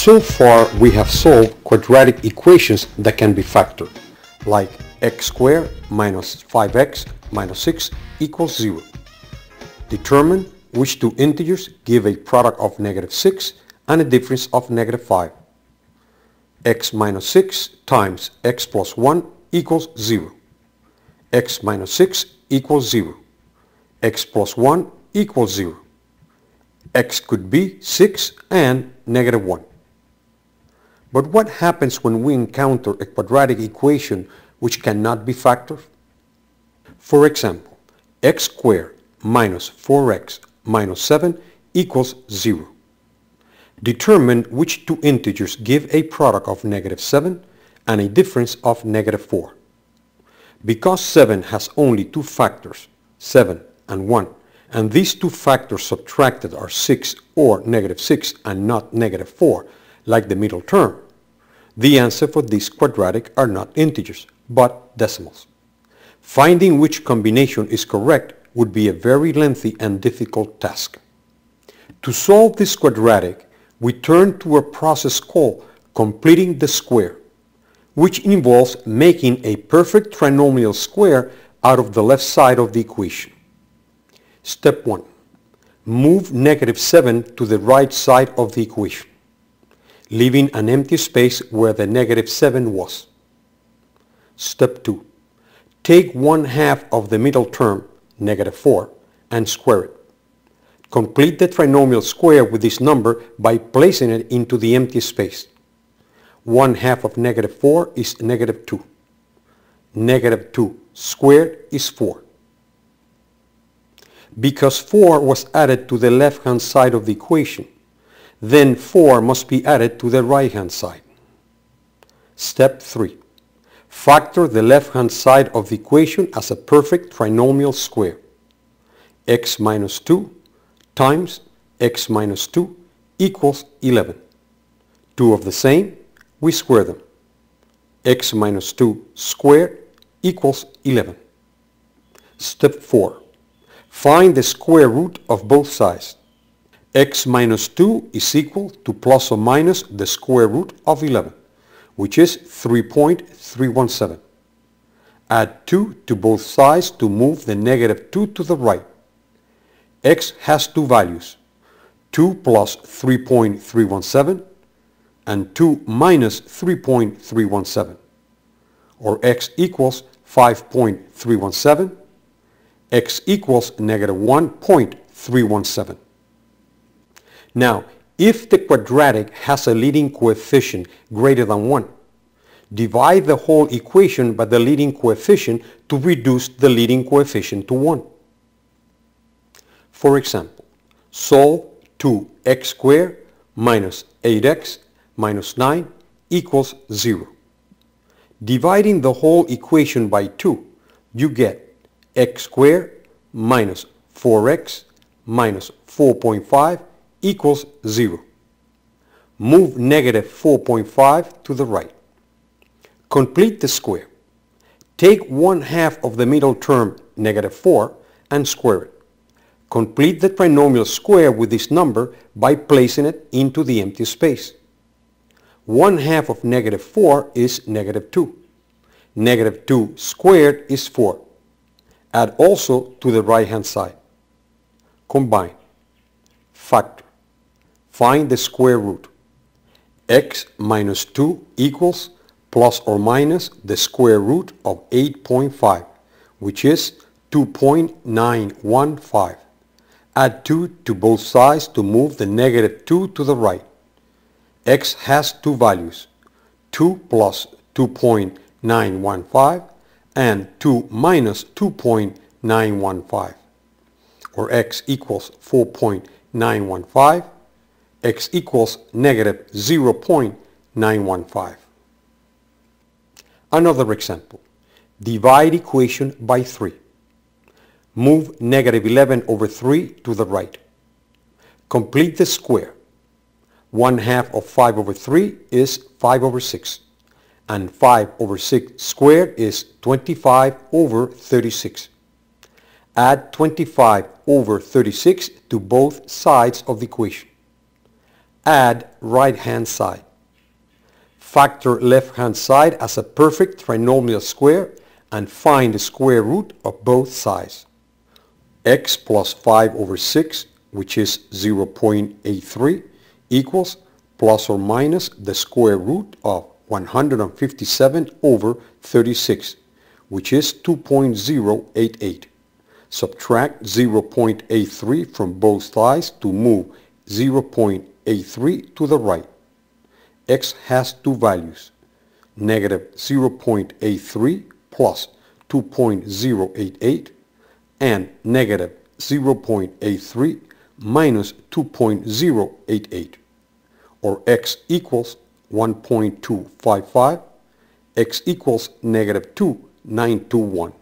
So far, we have solved quadratic equations that can be factored, like x squared minus 5x minus 6 equals 0. Determine which two integers give a product of negative 6 and a difference of negative 5. X minus 6 times x plus 1 equals 0. X minus 6 equals 0. X plus 1 equals 0. X could be 6 and negative 1. But what happens when we encounter a quadratic equation which cannot be factored? For example, x squared minus 4x minus 7 equals 0. Determine which two integers give a product of negative 7 and a difference of negative 4. Because 7 has only two factors, 7 and 1, and these two factors subtracted are 6 or negative 6 and not negative 4, like the middle term, the answer for this quadratic are not integers, but decimals. Finding which combination is correct would be a very lengthy and difficult task. To solve this quadratic, we turn to a process called completing the square, which involves making a perfect trinomial square out of the left side of the equation. Step 1. Move negative 7 to the right side of the equation, leaving an empty space where the negative 7 was. Step 2. Take 1/2 of the middle term, negative 4, and square it. Complete the trinomial square with this number by placing it into the empty space. 1/2 of negative 4 is negative 2. Negative 2 squared is 4. Because 4 was added to the left-hand side of the equation, then 4 must be added to the right-hand side. Step 3. Factor the left-hand side of the equation as a perfect trinomial square. X minus 2 times x minus 2 equals 11. Two of the same, we square them. X minus 2 squared equals 11. Step 4. Find the square root of both sides. X minus 2 is equal to plus or minus the square root of 11, which is 3.317. Add 2 to both sides to move the negative 2 to the right. X has two values, 2 plus 3.317 and 2 minus 3.317, or x equals 5.317, x equals negative 1.317. Now, if the quadratic has a leading coefficient greater than 1, divide the whole equation by the leading coefficient to reduce the leading coefficient to 1. For example, solve 2x squared minus 8x minus 9 equals 0. Dividing the whole equation by 2, you get x squared minus 4x minus 4.5 equals 0. Move negative 4.5 to the right. Complete the square. Take 1/2 of the middle term, negative 4, and square it. Complete the trinomial square with this number by placing it into the empty space. 1/2 of negative 4 is negative 2. Negative 2 squared is 4. Add also to the right-hand side. Combine. Factor. Find the square root. X minus 2 equals plus or minus the square root of 8.5, which is 2.915. Add 2 to both sides to move the negative 2 to the right. X has two values, 2 plus 2.915 and 2 minus 2.915, or x equals 4.915, x equals negative 0.915. Another example. Divide equation by 3. Move negative 11 over 3 to the right. Complete the square. 1/2 of 5 over 3 is 5 over 6. And 5 over 6 squared is 25 over 36. Add 25 over 36 to both sides of the equation. Add right-hand side. Factor left-hand side as a perfect trinomial square and find the square root of both sides. X plus 5 over 6, which is 0.83, equals plus or minus the square root of 157 over 36, which is 2.088. Subtract 0.83 from both sides to move 0.83 to the right. X has two values, negative 0.83 plus 2.088 and negative 0.83 minus 2.088, or X equals 1.255, X equals negative 2.921.